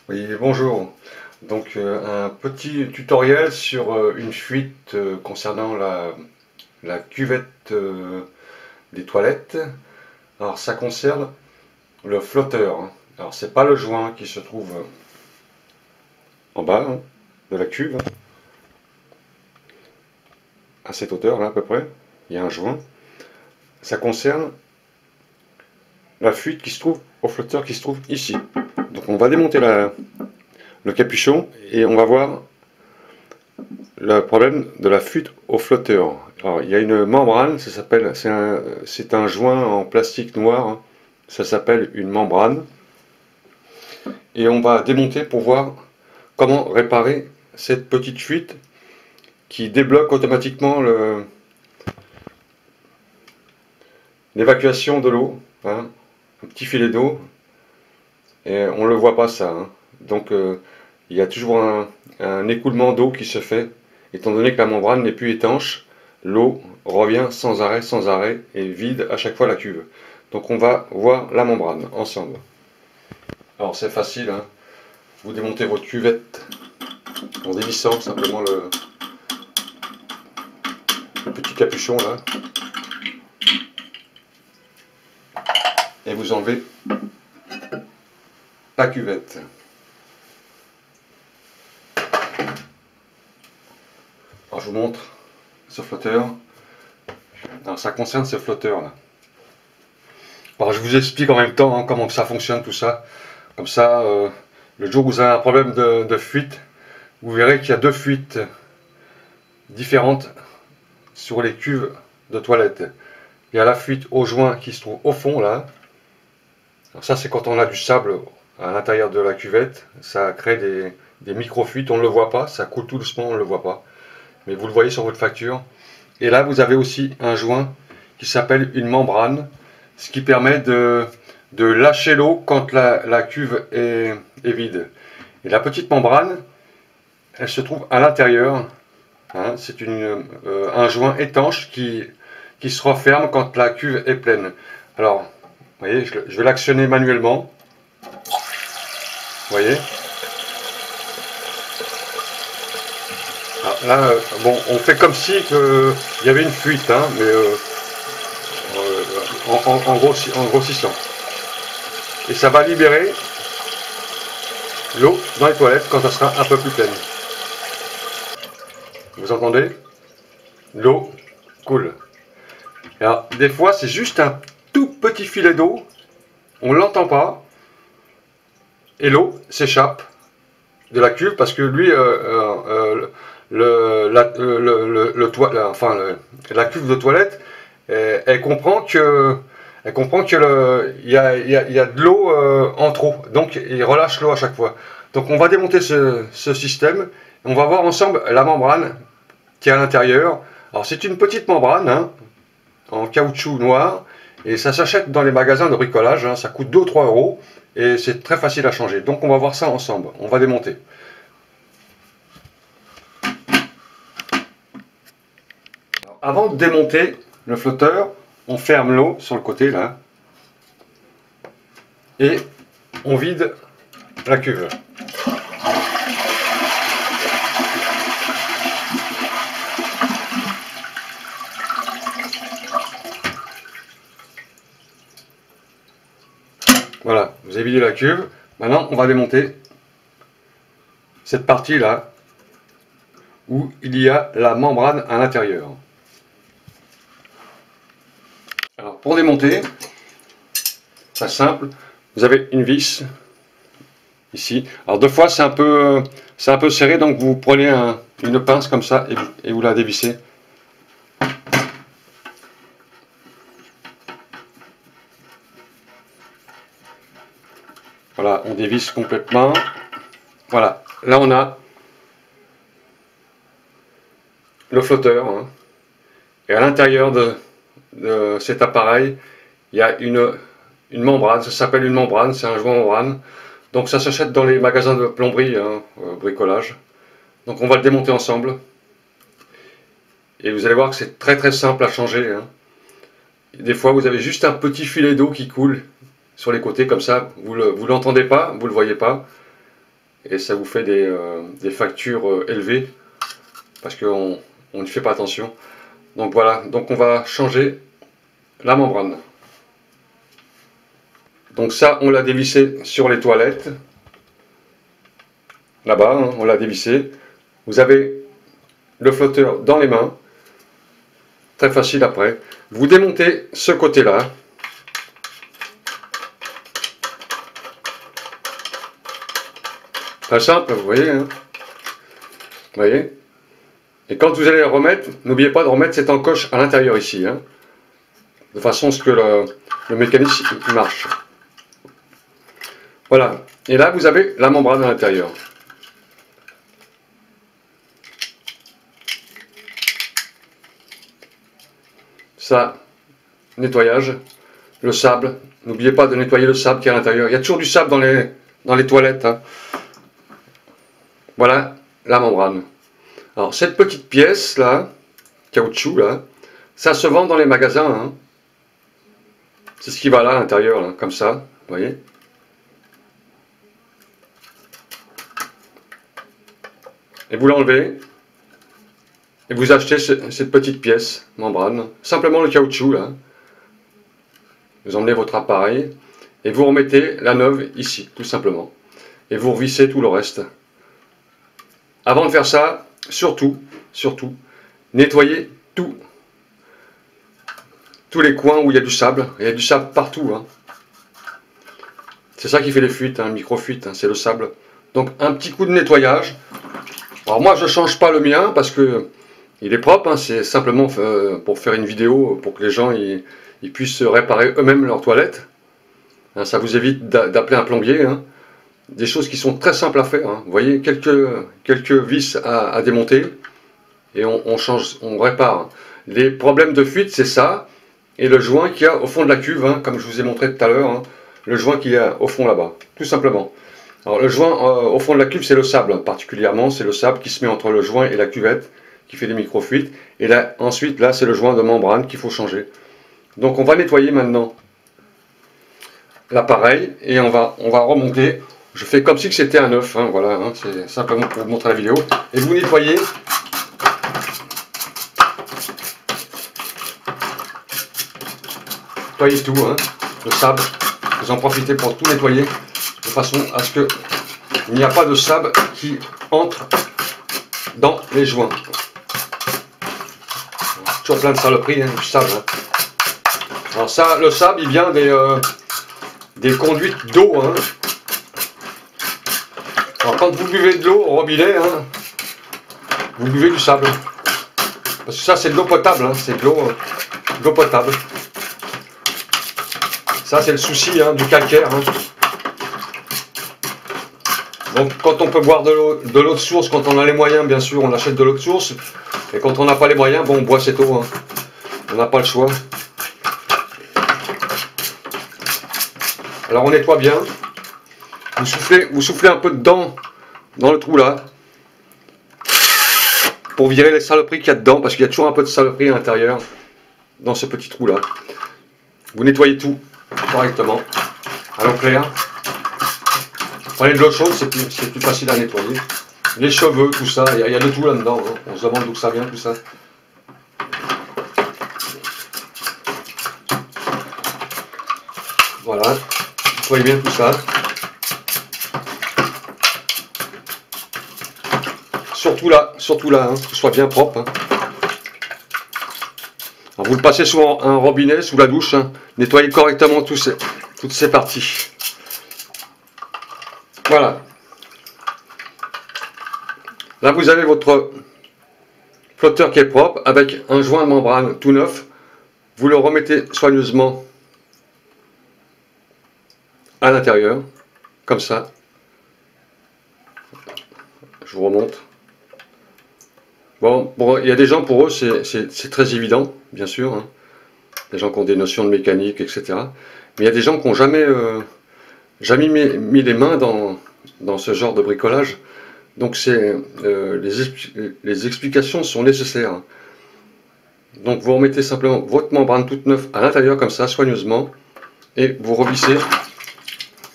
Oui, bonjour. Donc un petit tutoriel sur une fuite concernant la cuvette des toilettes. Alors ça concerne le flotteur, hein. Alors c'est pas le joint qui se trouve en bas, hein, de la cuve, hein, à cette hauteur là à peu près. Il y a un joint. Ça concerne la fuite qui se trouve au flotteur qui se trouve ici. Donc on va démonter le capuchon et on va voir le problème de la fuite au flotteur. Alors, il y a une membrane, c'est un joint en plastique noir, hein. Ça s'appelle une membrane. Et on va démonter pour voir comment réparer cette petite fuite qui débloque automatiquement l'évacuation de l'eau, hein. Un petit filet d'eau, et on ne le voit pas ça, hein. Donc il y a toujours un écoulement d'eau qui se fait, étant donné que la membrane n'est plus étanche. L'eau revient sans arrêt, et vide à chaque fois la cuve. Donc on va voir la membrane ensemble. Alors c'est facile, hein. Vous démontez votre cuvette en dévissant simplement le petit capuchon là. Et vous enlevez la cuvette. Alors je vous montre ce flotteur. Alors ça concerne ce flotteur là. Alors je vous explique en même temps, hein, comment ça fonctionne tout ça. Comme ça, le jour où vous avez un problème de fuite, vous verrez qu'il y a deux fuites différentes sur les cuves de toilette. Il y a la fuite au joint qui se trouve au fond là. Alors ça c'est quand on a du sable à l'intérieur de la cuvette. Ça crée des micro-fuites, on ne le voit pas, ça coule tout doucement, on ne le voit pas. Mais vous le voyez sur votre facture. Et là vous avez aussi un joint qui s'appelle une membrane, ce qui permet de lâcher l'eau quand la cuve est vide. Et la petite membrane, elle se trouve à l'intérieur, hein. C'est un joint étanche qui se referme quand la cuve est pleine. Alors, vous voyez, je vais l'actionner manuellement. Vous voyez. Alors là, bon, on fait comme si il y avait une fuite, hein, mais en grossissant. Et ça va libérer l'eau dans les toilettes quand elle sera un peu plus pleine. Vous entendez? L'eau coule. Alors, des fois, c'est juste un tout petit filet d'eau, on ne l'entend pas, et l'eau s'échappe de la cuve parce que lui, la cuve de toilette, elle comprend que il y a de l'eau en trop, donc il relâche l'eau à chaque fois. Donc on va démonter ce système, on va voir ensemble la membrane qui est à l'intérieur. Alors c'est une petite membrane, hein, en caoutchouc noir, et ça s'achète dans les magasins de bricolage, hein. Ça coûte 2 ou 3 euros, et c'est très facile à changer. Donc on va voir ça ensemble, on va démonter. Alors, avant de démonter le flotteur, on ferme l'eau sur le côté là, et on vide la cuve. Voilà, vous avez vidé la cuve. Maintenant, on va démonter cette partie-là où il y a la membrane à l'intérieur. Alors, pour démonter, c'est simple. Vous avez une vis ici. Alors, deux fois, c'est un peu serré, donc vous prenez une pince comme ça et vous la dévissez. Voilà, on dévisse complètement. Voilà, là on a le flotteur, hein. Et à l'intérieur de cet appareil, il y a une membrane, ça s'appelle une membrane, c'est un joint membrane. Donc ça s'achète dans les magasins de plomberie, hein, bricolage. Donc on va le démonter ensemble. Et vous allez voir que c'est très simple à changer, hein. Des fois vous avez juste un petit filet d'eau qui coule sur les côtés comme ça, vous l'entendez pas, vous le voyez pas. et ça vous fait des factures élevées parce qu'on ne fait pas attention. Donc voilà, donc on va changer la membrane. Donc ça, on l'a dévissé sur les toilettes. Là-bas, hein, on l'a dévissé. Vous avez le flotteur dans les mains. Très facile après. Vous démontez ce côté-là. Très simple, vous voyez. Hein. Vous voyez. Et quand vous allez le remettre, n'oubliez pas de remettre cette encoche à l'intérieur ici. Hein, de façon à ce que le mécanisme marche. Voilà. Et là, vous avez la membrane à l'intérieur. Ça, nettoyage, le sable. N'oubliez pas de nettoyer le sable qui est à l'intérieur. Il y a toujours du sable dans les toilettes. Hein. Voilà la membrane. Alors, cette petite pièce là, caoutchouc là, ça se vend dans les magasins. Hein. C'est ce qui va là à l'intérieur, là, comme ça, vous voyez. Et vous l'enlevez. Et vous achetez cette petite pièce, membrane, simplement le caoutchouc là. Vous emmenez votre appareil et vous remettez la neuve ici, tout simplement. Et vous revissez tout le reste. Avant de faire ça, surtout, nettoyez tous les coins où il y a du sable. Il y a du sable partout. Hein. C'est ça qui fait les fuites, hein, micro-fuites, hein, c'est le sable. Donc un petit coup de nettoyage. Alors moi je ne change pas le mien parce que il est propre, hein, c'est simplement pour faire une vidéo, pour que les gens ils puissent réparer eux-mêmes leur toilette. Hein, ça vous évite d'appeler un plombier. Hein. Des choses qui sont très simples à faire. Hein. Vous voyez, quelques vis à démonter et on change, on répare. Les problèmes de fuite, c'est ça. Et le joint qu'il y a au fond de la cuve, hein, comme je vous ai montré tout à l'heure, hein, le joint qu'il y a au fond là-bas, tout simplement. Alors le joint au fond de la cuve, c'est le sable, hein, particulièrement, c'est le sable qui se met entre le joint et la cuvette, qui fait des micro-fuites. Et là, ensuite, là, c'est le joint de membrane qu'il faut changer. Donc on va nettoyer maintenant l'appareil et on va remonter. Je fais comme si c'était un œuf, hein, voilà, hein, c'est simplement pour vous montrer la vidéo. Et vous nettoyez. Nettoyez tout, hein, le sable. Vous en profitez pour tout nettoyer de façon à ce qu'il n'y a pas de sable qui entre dans les joints. Toujours plein de saloperies, hein, du sable. Hein. Alors ça, le sable, il vient des conduites d'eau. Hein. Alors quand vous buvez de l'eau au robinet, hein, vous buvez du sable. Parce que ça, c'est de l'eau potable, hein, c'est de l'eau potable. Ça, c'est le souci, hein, du calcaire. Hein. Donc, quand on peut boire de l'eau de source, quand on a les moyens, bien sûr, on achète de l'eau de source. Et quand on n'a pas les moyens, bon, on boit cette eau. Hein. On n'a pas le choix. Alors, on nettoie bien. Vous soufflez un peu dedans, dans le trou là, pour virer les saloperies qu'il y a dedans, parce qu'il y a toujours un peu de saloperie à l'intérieur, dans ce petit trou là. Vous nettoyez tout correctement, à l'eau claire. Prenez de l'eau chaude, c'est plus facile à nettoyer. Les cheveux, tout ça, il y a de tout là-dedans. Hein. On se demande d'où ça vient, tout ça. Voilà, nettoyez bien tout ça. Surtout là, hein, que ce soit bien propre. Hein. Alors, vous le passez sous un robinet, sous la douche. Hein. Nettoyez correctement toutes ces parties. Voilà. Là, vous avez votre flotteur qui est propre, avec un joint de membrane tout neuf. Vous le remettez soigneusement à l'intérieur, comme ça. Je vous remonte. Bon, il y a des gens, pour eux, c'est très évident, bien sûr. Hein. Des gens qui ont des notions de mécanique, etc. Mais il y a des gens qui n'ont jamais mis les mains dans ce genre de bricolage. Donc les explications sont nécessaires. Donc vous remettez simplement votre membrane toute neuve à l'intérieur, comme ça, soigneusement. Et vous revissez.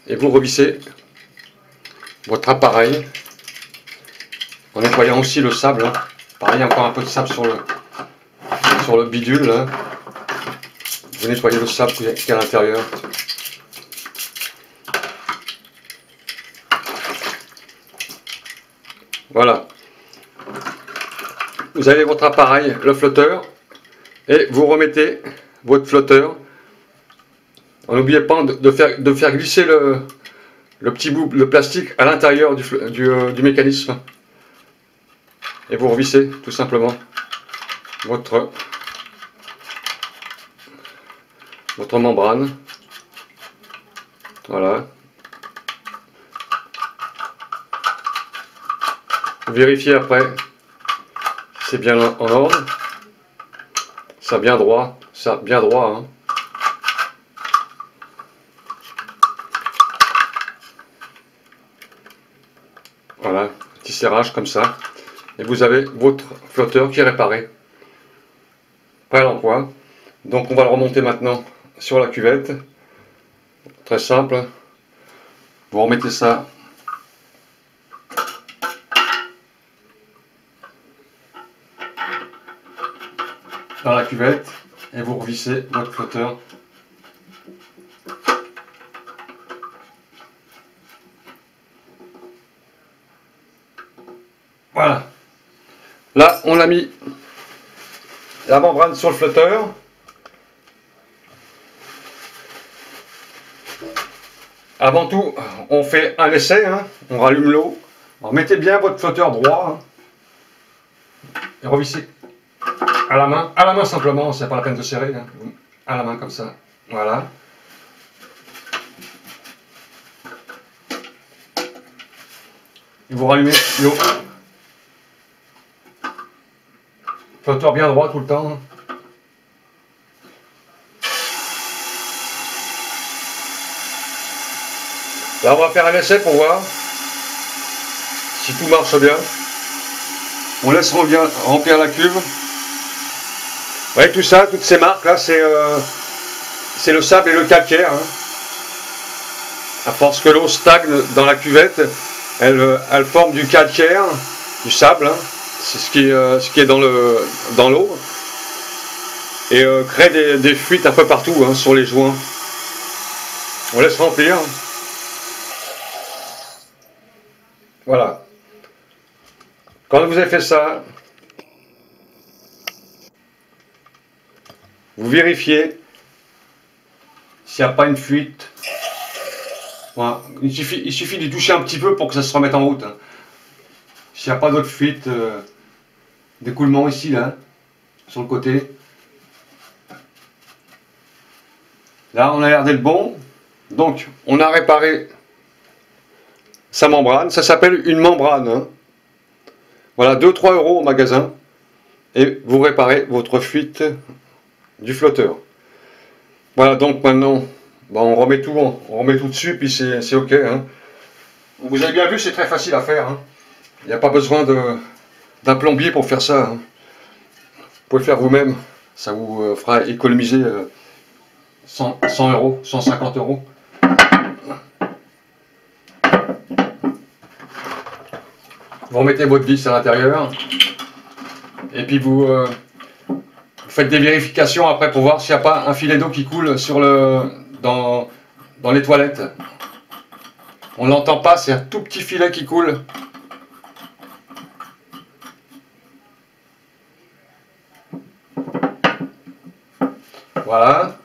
Et vous revissez votre appareil en nettoyant aussi le sable. Hein. Pareil, encore un peu de sable sur le bidule. Là. Vous nettoyez le sable qui est à l'intérieur. Voilà. Vous avez votre appareil, le flotteur, et vous remettez votre flotteur. N'oubliez pas de faire glisser le petit bout, le plastique à l'intérieur du mécanisme. Et vous revissez tout simplement votre membrane. Voilà. Vous vérifiez après si c'est bien en ordre. Ça bien droit. Hein. Voilà, petit serrage comme ça. Et vous avez votre flotteur qui est réparé. Prêt à l'emploi. Donc on va le remonter maintenant sur la cuvette. Très simple. Vous remettez ça dans la cuvette et vous revissez votre flotteur. Voilà. Là, on a mis la membrane sur le flotteur. Avant tout, on fait un essai, hein. On rallume l'eau. Alors mettez bien votre flotteur droit hein. Et revissez à la main simplement, c'est pas la peine de serrer, hein. À la main comme ça, voilà. Et vous rallumez l'eau. Flotteur bien droit tout le temps. Hein. Là, on va faire un essai pour voir si tout marche bien. On laisse remplir la cuve. Vous voyez tout ça, toutes ces marques là, c'est le sable et le calcaire. Hein. À force que l'eau stagne dans la cuvette, elle forme du calcaire, du sable. Hein. C'est ce qui est dans l'eau. Et crée des fuites un peu partout hein, sur les joints. On laisse remplir. Voilà. Quand vous avez fait ça, vous vérifiez s'il n'y a pas une fuite. Voilà. Il suffit d'y toucher un petit peu pour que ça se remette en route. Hein. S'il n'y a pas d'autre fuite, d'écoulement ici, là, sur le côté. Là, on a l'air d'être bon. Donc, on a réparé sa membrane. Ça s'appelle une membrane. Hein. Voilà, 2-3 € au magasin. Et vous réparez votre fuite du flotteur. Voilà, donc maintenant, bah, on remet tout dessus, puis c'est ok. Hein. Vous avez bien vu, c'est très facile à faire. Hein. Il n'y a pas besoin d'un plombier pour faire ça. Hein. Vous pouvez le faire vous-même. Ça vous fera économiser 100 €, 150 €. Vous remettez votre vis à l'intérieur. Et puis vous faites des vérifications après pour voir s'il n'y a pas un filet d'eau qui coule dans les toilettes. On ne l'entend pas, c'est un tout petit filet qui coule. Voilà.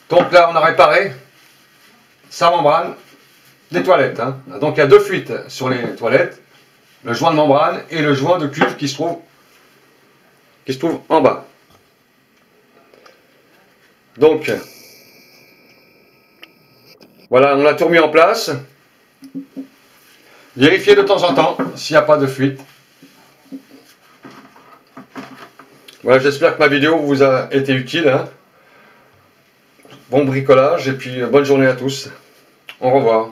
Donc là, on a réparé sa membrane des toilettes. Hein. Donc il y a deux fuites sur les toilettes. Le joint de membrane et le joint de cuve qui se trouve en bas. Donc, voilà, on a tout remis en place. Vérifiez de temps en temps s'il n'y a pas de fuite. Voilà, j'espère que ma vidéo vous a été utile. Hein. Bon bricolage et puis bonne journée à tous. Au revoir.